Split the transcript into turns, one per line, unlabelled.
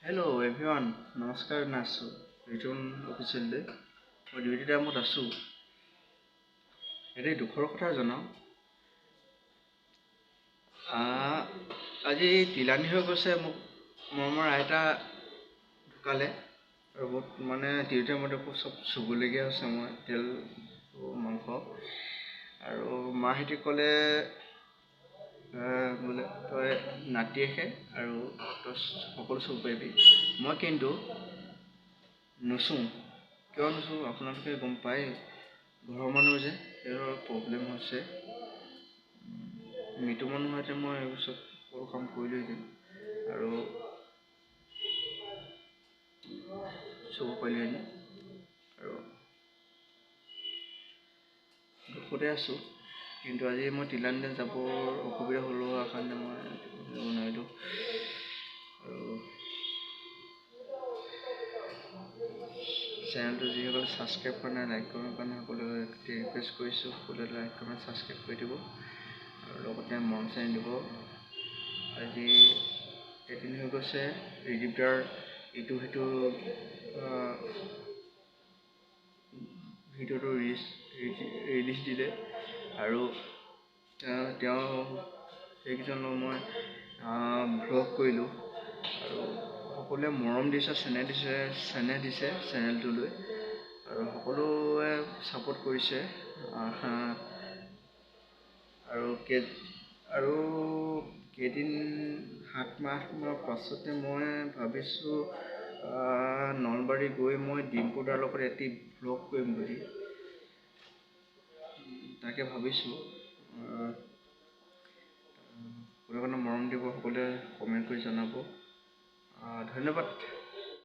Hello everyone, নমস্কাৰ nacho written অফিচিয়েললৈ মই duty টাইমত আছোঁ। এটি দুখৰ কথা জনাওঁ। আজি তিলানী হৈ গৈছে। মোক মোৰ আইতা ঢুকালে আৰু বহুত মানে ডিউটি টাইমতে চব চুবলগীয়া হৈছে। মই তেল মাংস আৰু মাহঁতে ক'লে বোলে তই নাতিয়ে খে আৰু তই সকলো চুব পাৰিবি। মই কিন্তু নুচুওঁ। কিয় নুচুওঁ আপোনালোকে গম পায়। ঘৰৰ মানুহ যে সেইবোৰ প্ৰব্লেম হৈছে। মৃত্যু মানুহ হোৱাতে মই এইবোৰ চব সকলো কাম কৰিলোহেঁতেন আৰু চুব পাৰিলোহেঁতেন আৰু দুখতে আছোঁ। কিন্তু আজি মই তিলানীলৈ যাবৰ অসুবিধা হোৱাৰ কাৰণে মই যাব নোৱাৰিলোঁ। আৰু চেনেলটো যিসকলে ছাবস্ক্ৰাইব কৰা নাই, লাইক কৰাৰ কাৰণে সকলোকে ৰিকুৱেষ্ট কৰিছোঁ। সকলোৱে লাইক কমেণ্ট ছাবস্ক্ৰাইব কৰি দিব আৰু লগতে মৰম চেনেল দিব। আজি এদিন হৈ গৈছে ৰিদীপদাৰ ইটো সিটো ভিডিঅ'টো ৰিলিজ দিলে আৰু তেওঁ সেইকেইজনক মই ভ্লগ কৰিলোঁ আৰু সকলোৱে মৰম দিছে, চেনেহ দিছে চেনেলটোলৈ আৰু সকলোৱে ছাপোৰ্ট কৰিছে। আৰু কেইদিন 7 মাহৰ পাছতে মই ভাবিছোঁ নলবাৰী গৈ মই ডিম্পুদাৰ লগত এটি ভ্লগ কৰিম বুলি তাকে ভাবিছোঁ। সকলোৱে মৰম দিব, সকলোৱে কমেণ্ট কৰি জনাব। ধন্যবাদ।